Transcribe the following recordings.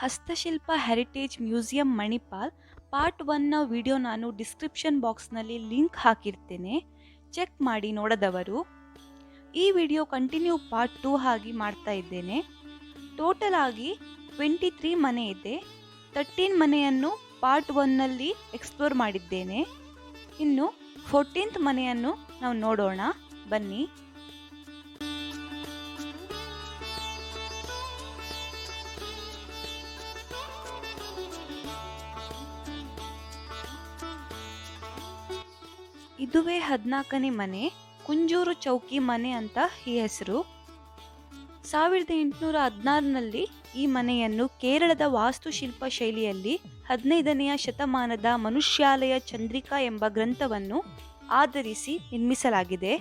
ಹಸ್ತಶಿಲ್ಪ heritage museum Manipal part 1ನ video ನಾನು description ಬಾಕ್ಸ್ನಲ್ಲಿ ಲಿಂಕ್ ಹಾಕಿರ್ತೇನೆ, ಚೆಕ್ ಮಾಡಿ ನೋಡದವರು. ಈ ವಿಡಿಯೋ ಕಂಟಿನ್ಯೂ ಪಾರ್ಟ್ 2 ಆಗಿ ಮಾಡ್ತಾ ಇದ್ದೇನೆ. ಟೋಟಲ್ ಆಗಿ 23 ಮನೆ ಇದೆ. 13 ಮನೆಯನ್ನು ಪಾರ್ಟ್ 1ನಲ್ಲಿ ಎಕ್ಸ್ಪ್ಲೋರ್ ಮಾಡಿದ್ದೇನೆ. ಇನ್ನು 14th ಮನೆಯನ್ನು ನಾವು ನೋಡೋಣ ಬನ್ನಿ. ಇದುವೇ 14ನೇ ಮನೆ, ಕುಂಜೂರು ಚೌಕಿ ಮನೆ ಅಂತ ಈ ಹೆಸರು. 1816ನಲ್ಲಿ ಈ ಮನೆಯನ್ನು ಕೇರಳದ ವಾಸ್ತುಶಿಲ್ಪ ಶೈಲಿಯಲ್ಲಿ 15ನೆಯ ಶತಮಾನದ ಮನುಷ್ಯಾಲಯ ಚಂದ್ರಿಕಾ ಎಂಬ ಗ್ರಂಥವನ್ನು ಆಧರಿಸಿ ನಿರ್ಮಿಸಲಾಗಿದೆ.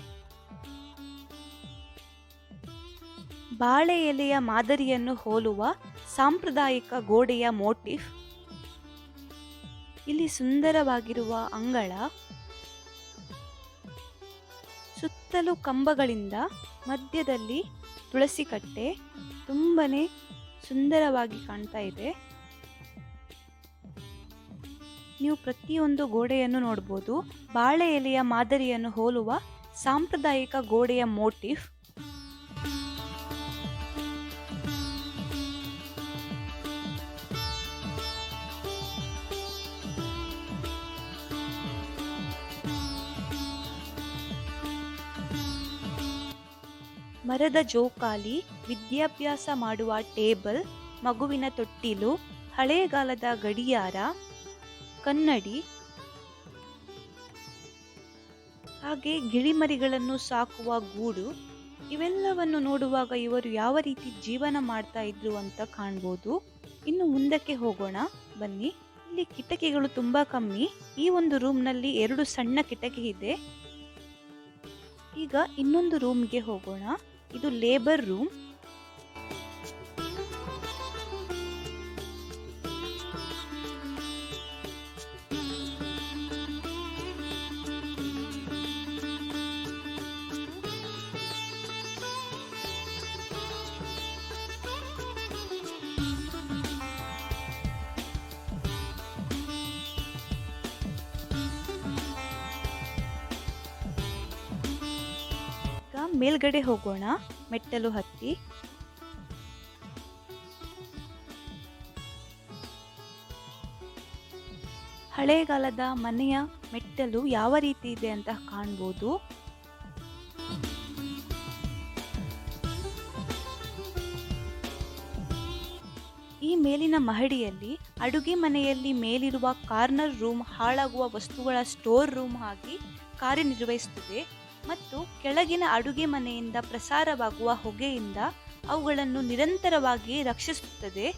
ಬಾಳೆ ಎಲೆಯ ಮಾದರಿಯನ್ನು ಹೋಲುವ ಸಾಂಪ್ರದಾಯಿಕ ಗೋಡೆಯ ಮೋಟಿಫ್. ಇಲ್ಲಿ ಸುಂದರವಾಗಿರುವ ಅಂಗಳ, ಸುತ್ತಲೂ ಕಂಬಗಳಿಂದ ಮಧ್ಯದಲ್ಲಿ ತುಳಸಿ ಕಟ್ಟೆ ತುಂಬನೇ ಸುಂದರವಾಗಿ ಕಾಣ್ತಾ ಇದೆ. ನೀವು ಪ್ರತಿಯೊಂದು ಗೋಡೆಯನ್ನು ನೋಡಬಹುದು. ಬಾಳೆ ಎಲೆಯ ಮಾದರಿಯನ್ನು ಹೋಲುವ ಸಾಂಪ್ರದಾಯಿಕ ಗೋಡೆಯ ಮೋಟಿಫ್. ಮರದ ಜೋಕಾಲಿ, ವಿದ್ಯಾಭ್ಯಾಸ ಮಾಡುವ ಟೇಬಲ್, ಮಗುವಿನ ತೊಟ್ಟಿಲು, ಹಳೆಯಗಾಲದ ಗಡಿಯಾರ, ಕನ್ನಡಿ, ಹಾಗೆ ಗಿಳಿಮರಿಗಳನ್ನು ಸಾಕುವ ಗೂಡು. ಇವೆಲ್ಲವನ್ನು ನೋಡುವಾಗ ಇವರು ಯಾವ ರೀತಿ ಜೀವನ ಮಾಡ್ತಾ ಇದ್ರು ಅಂತ ಕಾಣ್ಬೋದು. ಇನ್ನು ಮುಂದಕ್ಕೆ ಹೋಗೋಣ ಬನ್ನಿ. ಇಲ್ಲಿ ಕಿಟಕಿಗಳು ತುಂಬಾ ಕಮ್ಮಿ. ಈ ಒಂದು ರೂಮ್ನಲ್ಲಿ 2 ಸಣ್ಣ ಕಿಟಕಿ ಇದೆ. ಈಗ ಇನ್ನೊಂದು ರೂಮ್ಗೆ ಹೋಗೋಣ. ಇದು ಲೇಬರ್ ರೂಮ್. ಮೇಲ್ಗಡೆ ಹೋಗೋಣ, ಮೆಟ್ಟಲು ಹತ್ತಿ. ಹಳೆಗಾಲದ ಮನೆಯ ಮೆಟ್ಟಲು ಯಾವ ರೀತಿ ಇದೆ ಅಂತ ಕಾಣ್ಬೋದು. ಈ ಮೇಲಿನ ಮಹಡಿಯಲ್ಲಿ ಅಡುಗೆ ಮನೆಯಲ್ಲಿ ಮೇಲಿರುವ ಕಾರ್ನರ್ ರೂಮ್ ಹಾಳಾಗುವ ವಸ್ತುಗಳ ಸ್ಟೋರ್ ರೂಮ್ ಆಗಿ ಕಾರ್ಯನಿರ್ವಹಿಸುತ್ತದೆ ಮತ್ತು ಕೆಳಗಿನ ಅಡುಗೆ ಮನೆಯಿಂದ ಪ್ರಸಾರವಾಗುವ ಹೊಗೆಯಿಂದ ಅವುಗಳನ್ನು ನಿರಂತರವಾಗಿ ರಕ್ಷಿಸುತ್ತದೆ.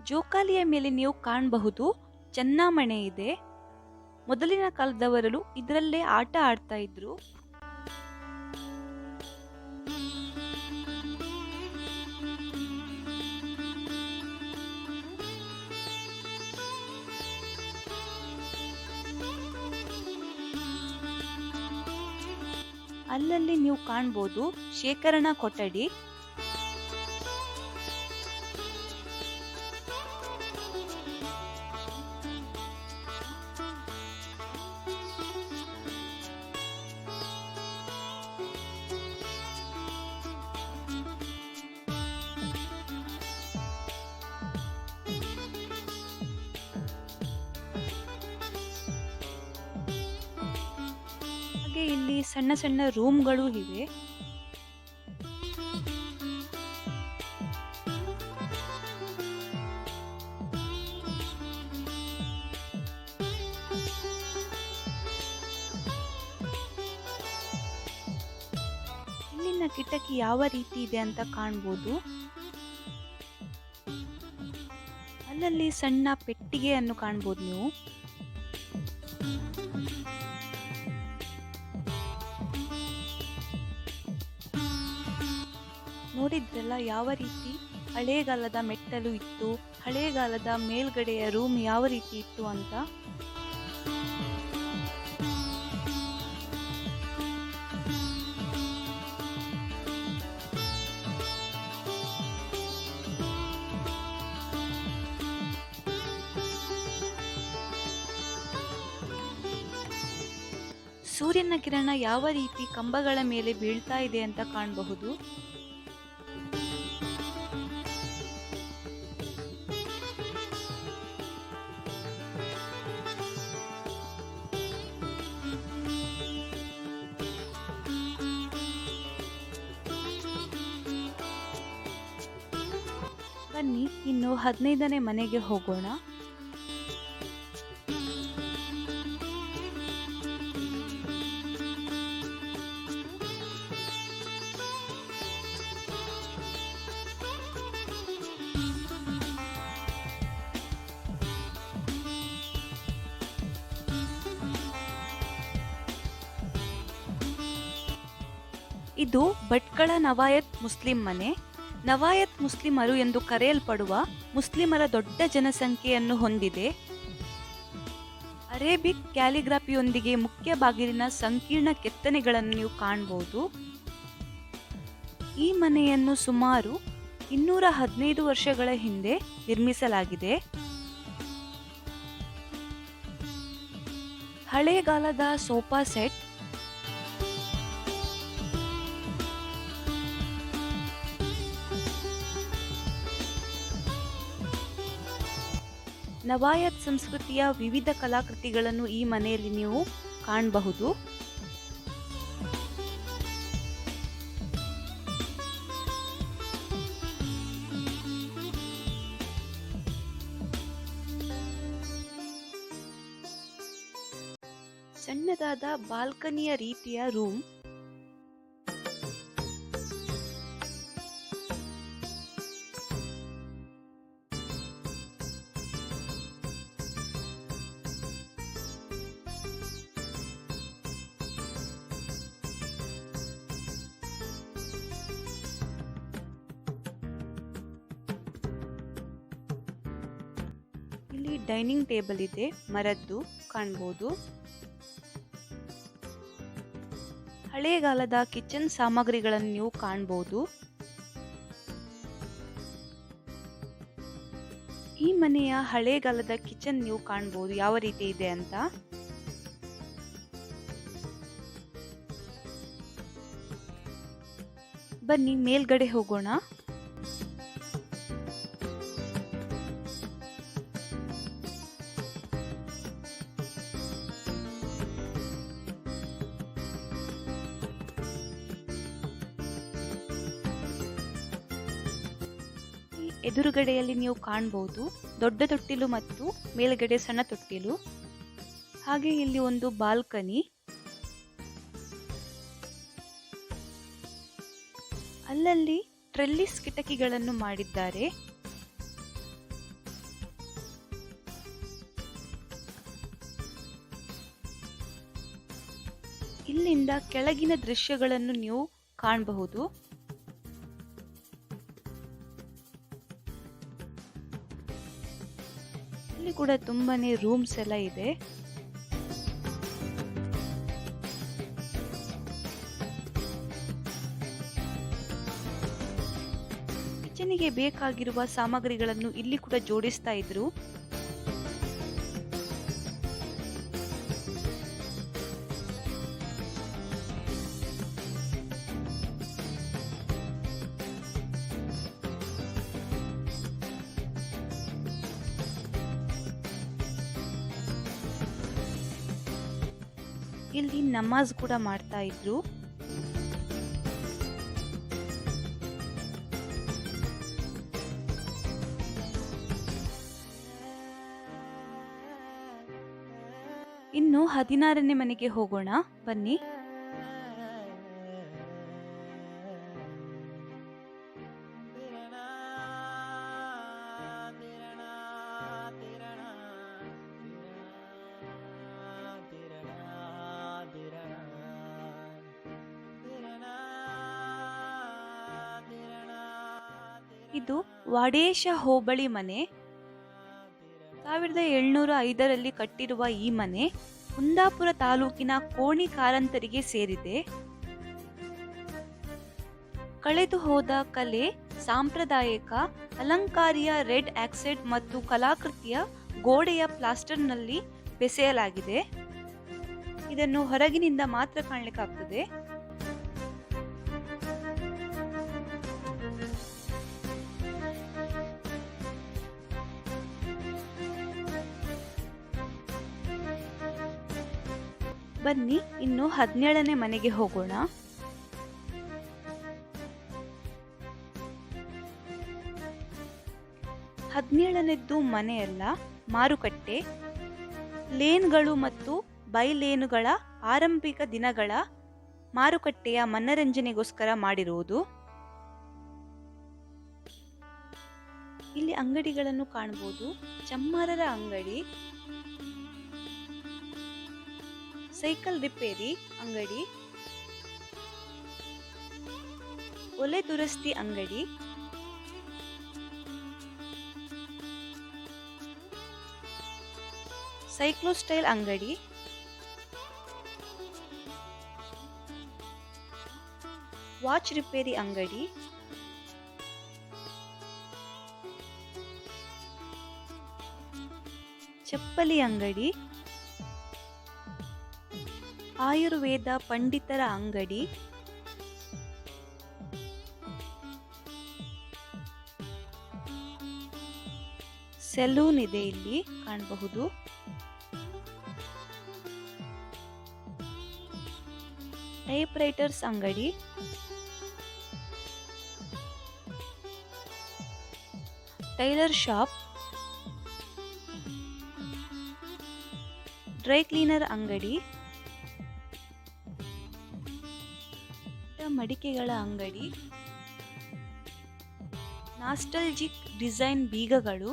ಜೋಕಾಲಿಯ ಮೇಲೆ ನೀವು ಕಾಣಬಹುದು ಚೆನ್ನಮಣೆ ಇದೆ. ಮೊದಲಿನ ಕಾಲದವರು ಇದರಲ್ಲೇ ಆಟ ಆಡ್ತಾ ಇದ್ರು. ಅಲ್ಲಲ್ಲಿ ನೀವು ಕಾಣಬಹುದು ಶೇಖರಣಾ ಕೊಠಡಿ. ಇಲ್ಲಿ ಸಣ್ಣ ಸಣ್ಣ ರೂಮ್ಗಳು ಇವೆ. ಇಲ್ಲಿನ ಕಿಟಕಿ ಯಾವ ರೀತಿ ಇದೆ ಅಂತ ಕಾಣ್ಬೋದು. ಅಲ್ಲಲ್ಲಿ ಸಣ್ಣ ಪೆಟ್ಟಿಗೆಯನ್ನು ಕಾಣ್ಬೋದು ನೀವು. ನೋಡಿದ್ರಲ್ಲ ಯಾವ ರೀತಿ ಹಳೇಗಾಲದ ಮೆಟ್ಟಲು ಇತ್ತು, ಹಳೇಗಾಲದ ಮೇಲ್ಗಡೆಯ ರೂಮ್ ಯಾವ ರೀತಿ ಇತ್ತು ಅಂತ. ಸೂರ್ಯನ ಕಿರಣ ಯಾವ ರೀತಿ ಕಂಬಗಳ ಮೇಲೆ ಬೀಳ್ತಾ ಇದೆ ಅಂತ ಕಾಣಬಹುದು. ಬನ್ನಿ ಇನ್ನು 15ನೇ ಮನೆಗೆ ಹೋಗೋಣ. ಇದು ಭಟ್ಕಳ ನವಾಯತ್ ಮುಸ್ಲಿಂ ಮನೆ. ನವಾಯತ್ ಮುಸ್ಲಿಮರು ಎಂದು ಕರೆಯಲ್ಪಡುವ ಮುಸ್ಲಿಮರ ದೊಡ್ಡ ಜನಸಂಖ್ಯೆಯನ್ನು ಹೊಂದಿದೆ. ಅರೇಬಿಕ್ ಕ್ಯಾಲಿಗ್ರಫಿಯೊಂದಿಗೆ ಮುಖ್ಯ ಬಾಗಿಲಿನ ಸಂಕೀರ್ಣ ಕೆತ್ತನೆಗಳನ್ನು ನೀವು ಕಾಣಬಹುದು. ಈ ಮನೆಯನ್ನು ಸುಮಾರು 215 ವರ್ಷಗಳ ಹಿಂದೆ ನಿರ್ಮಿಸಲಾಗಿದೆ. ಹಳೆಗಾಲದ ಸೋಫಾ ಸೆಟ್, ನವಾಯತ್ ಸಂಸ್ಕೃತಿಯ ವಿವಿಧ ಕಲಾಕೃತಿಗಳನ್ನು ಈ ಮನೆಯಲ್ಲಿ ನೀವು ಕಾಣಬಹುದು. ಸಣ್ಣದಾದ ಬಾಲ್ಕನಿಯ ರೀತಿಯ ರೂಮ್, ಇಲ್ಲಿ ಡೈನಿಂಗ್ ಟೇಬಲ್ ಇದೆ, ಮರದ್ದು ಕಾಣಬಹುದು. ಹಳೆಗಾಲದ ಕಿಚನ್ ಸಾಮಗ್ರಿಗಳನ್ನು ನೀವು ಕಾಣಬಹುದು. ಈ ಮನೆಯ ಹಳೆಗಾಲದ ಕಿಚನ್ ನೀವು ಕಾಣಬಹುದು ಯಾವ ರೀತಿ ಇದೆ ಅಂತ. ಬನ್ನಿ ಮೇಲ್ಗಡೆ ಹೋಗೋಣ. ಎದುರುಗಡೆಯಲ್ಲಿ ನೀವು ಕಾಣಬಹುದು ದೊಡ್ಡ ತೊಟ್ಟಿಲು ಮತ್ತು ಮೇಲ್ಗಡೆ ಸಣ್ಣ ತೊಟ್ಟಿಲು. ಹಾಗೆ ಇಲ್ಲಿ ಒಂದು ಬಾಲ್ಕನಿ, ಅಲ್ಲಲ್ಲಿ ಟ್ರೆಲ್ಲಿಸ್ ಕಿಟಕಿಗಳನ್ನು ಮಾಡಿದ್ದಾರೆ. ಇಲ್ಲಿಂದ ಕೆಳಗಿನ ದೃಶ್ಯಗಳನ್ನು ನೀವು ಕಾಣಬಹುದು. ಇಲ್ಲಿ ಕೂಡ ತುಂಬಾನೇ ರೂಮ್ಸ್ ಎಲ್ಲ ಇದೆ. ಕಿಚನಿಗೆ ಬೇಕಾಗಿರುವ ಸಾಮಗ್ರಿಗಳನ್ನು ಇಲ್ಲಿ ಕೂಡ ಜೋಡಿಸ್ತಾ ಇದ್ರು. ಇಲ್ಲಿ ನಮಾಜ್ ಕೂಡ ಮಾಡ್ತಾ ಇದ್ರು. ಇನ್ನು 16ನೇ ಮನೆಗೆ ಹೋಗೋಣ ಬನ್ನಿ. ಇದು ವಾಡೇಶ ಹೋಬಳಿ ಮನೆ. 1705ರಲ್ಲಿ ಕಟ್ಟಿರುವ ಈ ಮನೆ ಕುಂದಾಪುರ ತಾಲೂಕಿನ ಕೋಣಿ ಕಾರಂತರಿಗೆ ಸೇರಿದೆ. ಕಳೆದು ಹೋದ ಕಲೆ, ಸಾಂಪ್ರದಾಯಿಕ ಅಲಂಕಾರಿಯ ರೆಡ್ ಆಕ್ಸೈಡ್ ಮತ್ತು ಕಲಾಕೃತಿಯ ಗೋಡೆಯ ಪ್ಲಾಸ್ಟರ್ನಲ್ಲಿ ಬೆಸೆಯಲಾಗಿದೆ. ಇದನ್ನು ಹೊರಗಿನಿಂದ ಮಾತ್ರ ಕಾಣಲಿಕ್ಕಾಗ್ತದೆ. ಬನ್ನಿ ಇನ್ನು 17ನೇ ಮನೆಗೆ ಹೋಗೋಣ. ಹದಿನೇಳನೇದ್ದು ಮನೆಯಲ್ಲ, ಮಾರುಕಟ್ಟೆ. ಲೇನ್ಗಳು ಮತ್ತು ಬೈಲೇನುಗಳ ಆರಂಭಿಕ ದಿನಗಳ ಮಾರುಕಟ್ಟೆಯ ಮನರಂಜನೆಗೋಸ್ಕರ ಮಾಡಿರುವುದು. ಇಲ್ಲಿ ಅಂಗಡಿಗಳನ್ನು ಕಾಣಬಹುದು. ಚಮ್ಮಾರರ ಅಂಗಡಿ, ಸೈಕಲ್ ರಿಪೇರಿ ಅಂಗಡಿ, ಒಲೆ ದುರಸ್ತಿ ಅಂಗಡಿ, ಸೈಕ್ಲೋಸ್ಟೈಲ್ ಅಂಗಡಿ, ವಾಚ್ ರಿಪೇರಿ ಅಂಗಡಿ, ಚಪ್ಪಲಿ ಅಂಗಡಿ, ಆಯುರ್ವೇದ ಪಂಡಿತರ ಅಂಗಡಿ, ಸೆಲೂನ್ ಇದೆ ಇಲ್ಲಿ ಕಾಣಬಹುದು. ಟೈಪ್ ರೈಟರ್ಸ್ ಅಂಗಡಿ, ಟೈಲರ್ ಶಾಪ್, ಡ್ರೈ ಕ್ಲೀನರ್ ಅಂಗಡಿ, ಮಡಿಕೆಗಳ ಅಂಗಡಿ, ನಾಸ್ಟಲ್ಜಿಕ್ ಡಿಸೈನ್ ಬೀಗಗಳು,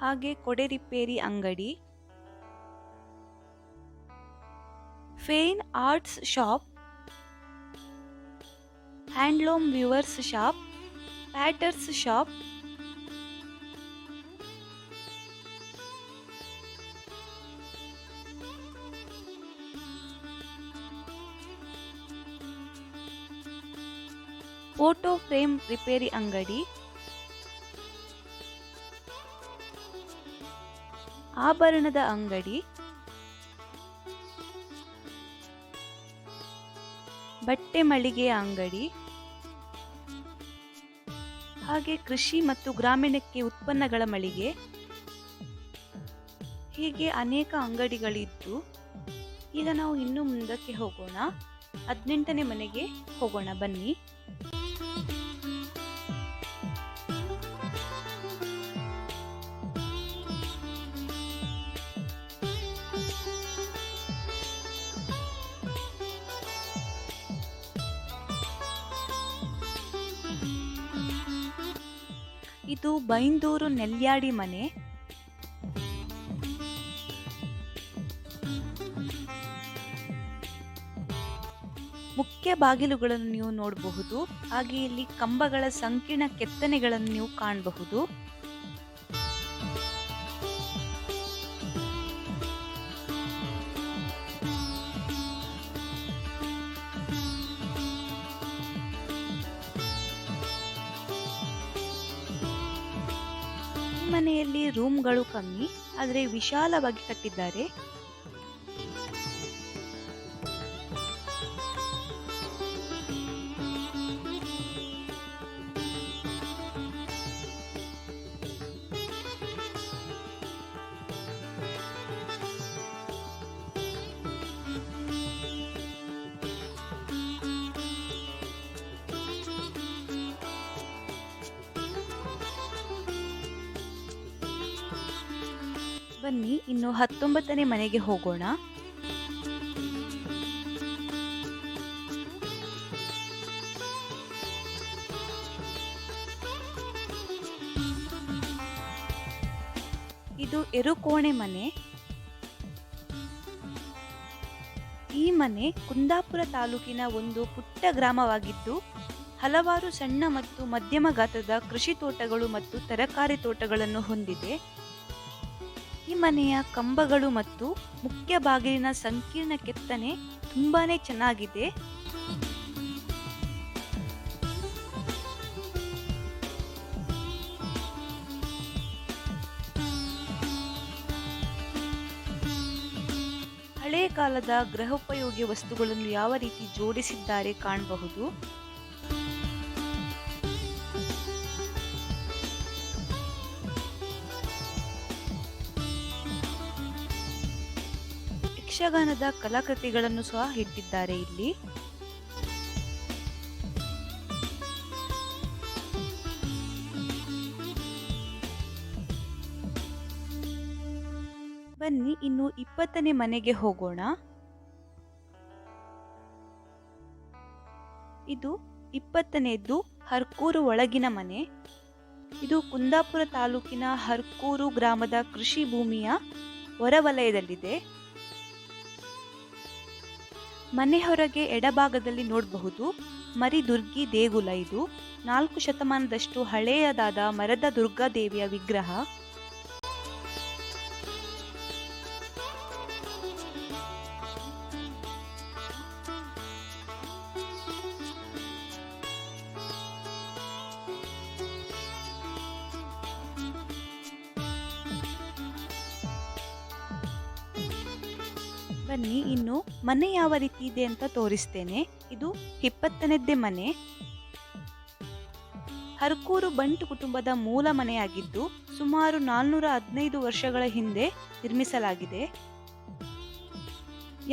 ಹಾಗೆ ಕೊಡೆ ರಿಪೇರಿ ಅಂಗಡಿ, fine arts shop, handloom weavers shop, potters shop, photo frame repair ಅಂಗಡಿ, ಆಭರಣದ ಅಂಗಡಿ, ಬಟ್ಟೆ ಮಳಿಗೆಯ ಅಂಗಡಿ, ಹಾಗೆ ಕೃಷಿ ಮತ್ತು ಗ್ರಾಮೀಣಕ್ಕೆ ಉತ್ಪನ್ನಗಳ ಮಳಿಗೆ. ಹೀಗೆ ಅನೇಕ ಅಂಗಡಿಗಳಿದ್ದು, ಈಗ ನಾವು ಇನ್ನು ಮುಂದಕ್ಕೆ ಹೋಗೋಣ. 18ನೇ ಮನೆಗೆ ಹೋಗೋಣ ಬನ್ನಿ. ಇದು ಬೈಂದೂರು ನೆಲ್ಯಾಡಿ ಮನೆ. ಮುಖ್ಯ ಬಾಗಿಲುಗಳನ್ನು ನೀವು ನೋಡಬಹುದು. ಹಾಗೆ ಇಲ್ಲಿ ಕಂಬಗಳ ಸಂಕೀರ್ಣ ಕೆತ್ತನೆಗಳನ್ನು ನೀವು ಕಾಣಬಹುದು. ಮನೆಯಲ್ಲಿ ರೂಮ್ಗಳು ಕಮ್ಮಿ, ಆದರೆ ವಿಶಾಲವಾಗಿ ಕಟ್ಟಿದ್ದಾರೆ. ಬನ್ನಿ ಇನ್ನು 19ನೇ ಮನೆಗೆ ಹೋಗೋಣ. ಇದು ಎರುಕೋಣೆ ಮನೆ. ಈ ಮನೆ ಕುಂದಾಪುರ ತಾಲೂಕಿನ ಒಂದು ಪುಟ್ಟ ಗ್ರಾಮವಾಗಿದ್ದು ಹಲವಾರು ಸಣ್ಣ ಮತ್ತು ಮಧ್ಯಮ ಗಾತ್ರದ ಕೃಷಿ ತೋಟಗಳು ಮತ್ತು ತರಕಾರಿ ತೋಟಗಳನ್ನು ಹೊಂದಿದೆ. ಈ ಮನೆಯ ಕಂಬಗಳು ಮತ್ತು ಮುಖ್ಯ ಬಾಗಿಲಿನ ಸಂಕೀರ್ಣ ಕೆತ್ತನೆ ತುಂಬಾನೇ ಚೆನ್ನಾಗಿದೆ. ಹಳೆಯ ಕಾಲದ ಗೃಹೋಪಯೋಗಿ ವಸ್ತುಗಳನ್ನು ಯಾವ ರೀತಿ ಜೋಡಿಸಿದ್ದಾರೆ ಕಾಣಬಹುದು. ಯಕ್ಷಗಾನದ ಕಲಾಕೃತಿಗಳನ್ನು ಸಹ ಇಟ್ಟಿದ್ದಾರೆ ಇಲ್ಲಿ. ಬನ್ನಿ ಇನ್ನು 20ನೇ ಮನೆಗೆ ಹೋಗೋಣ. ಇದು 20ನೇದು ಹರ್ಕೂರು ಒಳಗಿನ ಮನೆ. ಇದು ಕುಂದಾಪುರ ತಾಲೂಕಿನ ಹರ್ಕೂರು ಗ್ರಾಮದ ಕೃಷಿ ಭೂಮಿಯ ಹೊರವಲಯದಲ್ಲಿದೆ. ಮನೆ ಹೊರಗೆ ಎಡಭಾಗದಲ್ಲಿ ನೋಡಬಹುದು ಮರಿದುರ್ಗಿ ದೇಗುಲ. ಇದು 4 ಶತಮಾನದಷ್ಟು ಹಳೆಯದಾದ ಮರದ ದುರ್ಗಾದೇವಿಯ ವಿಗ್ರಹ. ಬನ್ನಿ ಇನ್ನು ಮನೆ ಯಾವ ರೀತಿ ಇದೆ ಅಂತ ತೋರಿಸ್ತೇನೆ. ಇದು 20ನೇದ್ದೇ ಮನೆ. ಹರ್ಕೂರು ಬಂಟು ಕುಟುಂಬದ ಮೂಲ ಮನೆಯಾಗಿದ್ದು ಸುಮಾರು 415 ವರ್ಷಗಳ ಹಿಂದೆ ನಿರ್ಮಿಸಲಾಗಿದೆ.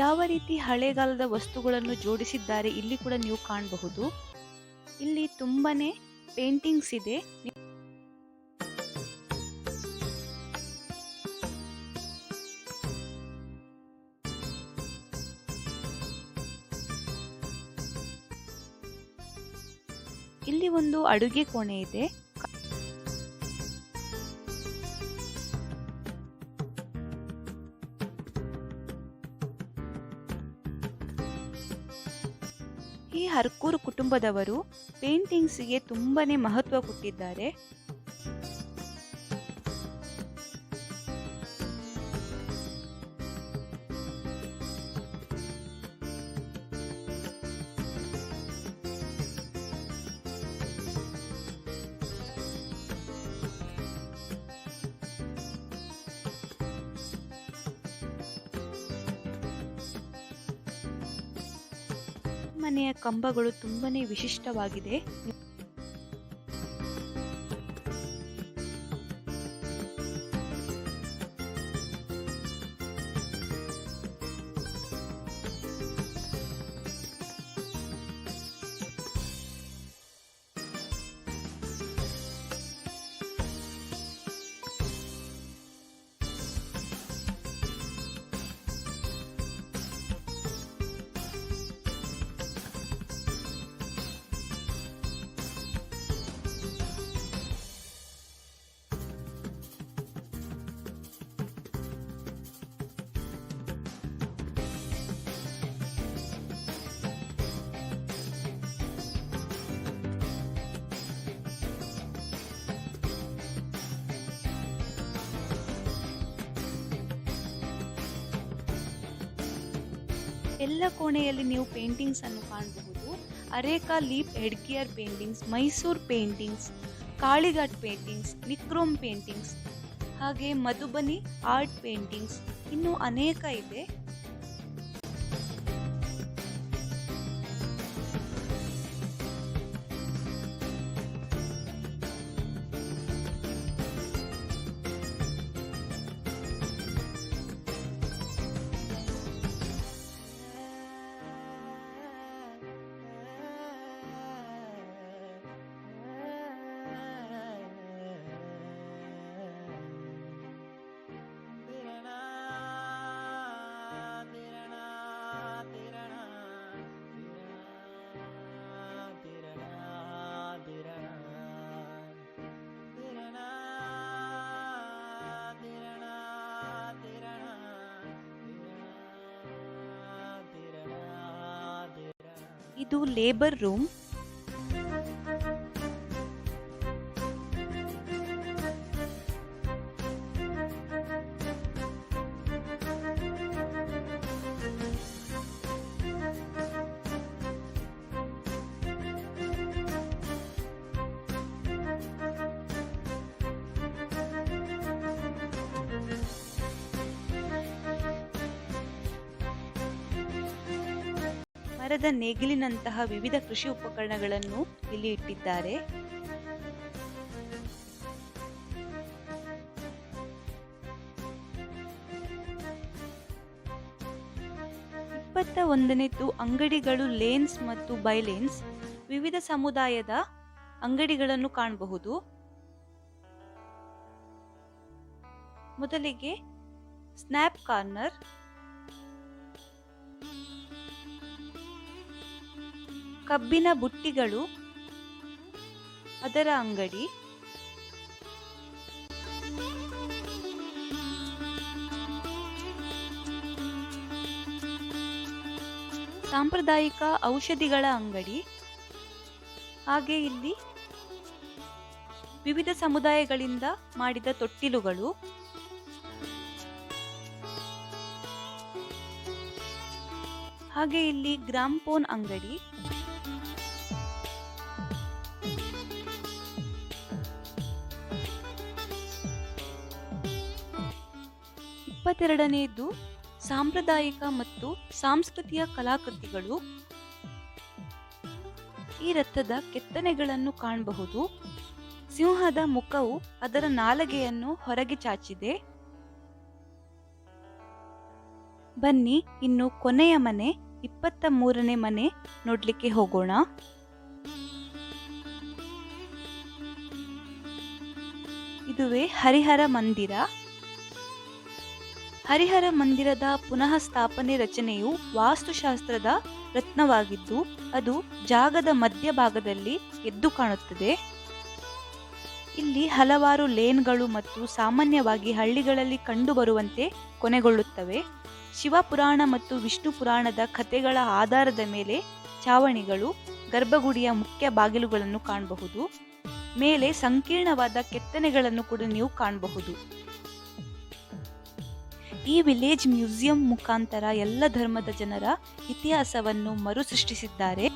ಯಾವ ರೀತಿ ಹಳೆಗಾಲದ ವಸ್ತುಗಳನ್ನು ಜೋಡಿಸಿದ್ದಾರೆ ಇಲ್ಲಿ ಕೂಡ ನೀವು ಕಾಣಬಹುದು. ಇಲ್ಲಿ ತುಂಬಾನೇ ಪೇಂಟಿಂಗ್ಸ್ ಇದೆ. ಇಲ್ಲಿ ಒಂದು ಅಡುಗೆ ಕೋಣೆ ಇದೆ. ಈ ಹರ್ಕೂರು ಕುಟುಂಬದವರು ಪೇಂಟಿಂಗ್ಸ್ಗೆ ತುಂಬಾನೇ ಮಹತ್ವ ಕೊಟ್ಟಿದ್ದಾರೆ. ಮನೆಯ ಕಂಬಗಳು ತುಂಬಾನೇ ವಿಶಿಷ್ಟವಾಗಿದೆ. ಎಲ್ಲ ಕೋಣೆಯಲ್ಲಿ ನೀವು ಪೇಂಟಿಂಗ್ಸ್ ಅನ್ನು ಕಾಣಬಹುದು. Areca leaf headgear paintings, Mysuru paintings, Kalighat paintings, ನಿಕ್ರೋಮ್ ಪೇಂಟಿಂಗ್ಸ್, ಹಾಗೆ ಮಧುಬನಿ ಆರ್ಟ್ ಪೇಂಟಿಂಗ್ಸ್, ಇನ್ನೂ ಅನೇಕ ಇದೆ. ಇದು ಲೇಬರ್ ರೂಮ್. ಮರದ ನೇಗಿಲಿನಂತಹ ವಿವಿಧ ಕೃಷಿ ಉಪಕರಣಗಳನ್ನು ಇಲ್ಲಿ ಇಟ್ಟಿದ್ದಾರೆ. ಒಂದನೇದು ಅಂಗಡಿಗಳು ಲೇನ್ಸ್ ಮತ್ತು ಬೈಲೇನ್ಸ್ ವಿವಿಧ ಸಮುದಾಯದ ಅಂಗಡಿಗಳನ್ನು ಕಾಣಬಹುದು. ಮೊದಲಿಗೆ ಸ್ನ್ಯಾಪ್ ಕಾರ್ನರ್, ಕಬ್ಬಿನ ಬುಟ್ಟಿಗಳು ಅದರ ಅಂಗಡಿ, ಸಾಂಪ್ರದಾಯಿಕ ಔಷಧಿಗಳ ಅಂಗಡಿ, ಹಾಗೆ ಇಲ್ಲಿ ವಿವಿಧ ಸಮುದಾಯಗಳಿಂದ ಮಾಡಿದ ತೊಟ್ಟಿಲುಗಳು, ಹಾಗೆ ಇಲ್ಲಿ ಗ್ರಾಮ್ಫೋನ್ ಅಂಗಡಿ, ಇಪ್ಪತ್ತೆರಡನೆಯದು ಸಾಂಪ್ರದಾಯಿಕ ಮತ್ತು ಸಾಂಸ್ಕೃತಿಕ ಕಲಾಕೃತಿಗಳು. ಈ ರಥದ ಕೆತ್ತನೆಗಳನ್ನು ಕಾಣಬಹುದು. ಸಿಂಹದ ಮುಖವು ಅದರ ನಾಲಗೆಯನ್ನು ಹೊರಗೆ ಚಾಚಿದೆ. ಬನ್ನಿ ಇನ್ನು ಕೊನೆಯ ಮನೆ 23ನೇ ಮನೆ ನೋಡ್ಲಿಕ್ಕೆ ಹೋಗೋಣ. ಇದುವೇ ಹರಿಹರ ಮಂದಿರ. ಹರಿಹರ ಮಂದಿರದ ಪುನಃ ಸ್ಥಾಪನೆ ರಚನೆಯು ವಾಸ್ತುಶಾಸ್ತ್ರದ ರತ್ನವಾಗಿದ್ದು ಅದು ಜಾಗದ ಮಧ್ಯಭಾಗದಲ್ಲಿ ಎದ್ದು ಕಾಣುತ್ತದೆ. ಇಲ್ಲಿ ಹಲವಾರು ಲೇನ್ಗಳು ಮತ್ತು ಸಾಮಾನ್ಯವಾಗಿ ಹಳ್ಳಿಗಳಲ್ಲಿ ಕಂಡುಬರುವಂತೆ ಕೊನೆಗೊಳ್ಳುತ್ತವೆ. ಶಿವಪುರಾಣ ಮತ್ತು ವಿಷ್ಣು ಪುರಾಣದ ಕಥೆಗಳ ಆಧಾರದ ಮೇಲೆ ಚಾವಣಿಗಳು, ಗರ್ಭಗುಡಿಯ ಮುಖ್ಯ ಬಾಗಿಲುಗಳನ್ನು ಕಾಣಬಹುದು. ಮೇಲೆ ಸಂಕೀರ್ಣವಾದ ಕೆತ್ತನೆಗಳನ್ನು ಕೂಡ ನೀವು ಕಾಣಬಹುದು. ಈ ವಿಲೇಜ್ ಮ್ಯೂಸಿಯಂ ಮುಖಾಂತರ ಎಲ್ಲ ಧರ್ಮದ ಜನರ ಇತಿಹಾಸವನ್ನು ಮರುಸೃಷ್ಟಿಸಿದ್ದಾರೆ.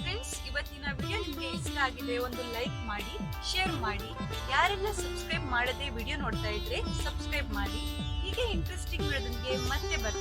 ಫ್ರೆಂಡ್ಸ್, ಇವತ್ತಿನ ವಿಡಿಯೋ ನಿಮಗೆ ಇಷ್ಟ ಆಗಿದೆ, ಒಂದು ಲೈಕ್ ಮಾಡಿ, ಶೇರ್ ಮಾಡಿ. ಯಾರೆಲ್ಲ ಸಬ್ಸ್ಕ್ರೈಬ್ ಮಾಡದೆ ವಿಡಿಯೋ ನೋಡ್ತಾ ಇದ್ರೆ ಸಬ್ಸ್ಕ್ರೈಬ್ ಮಾಡಿ. ಹೀಗೆ ಇಂಟ್ರೆಸ್ಟಿಂಗ್ ವಿಡಿಯೋದೊಂದಿಗೆ ಮತ್ತೆ ಬರ್ತೀನಿ.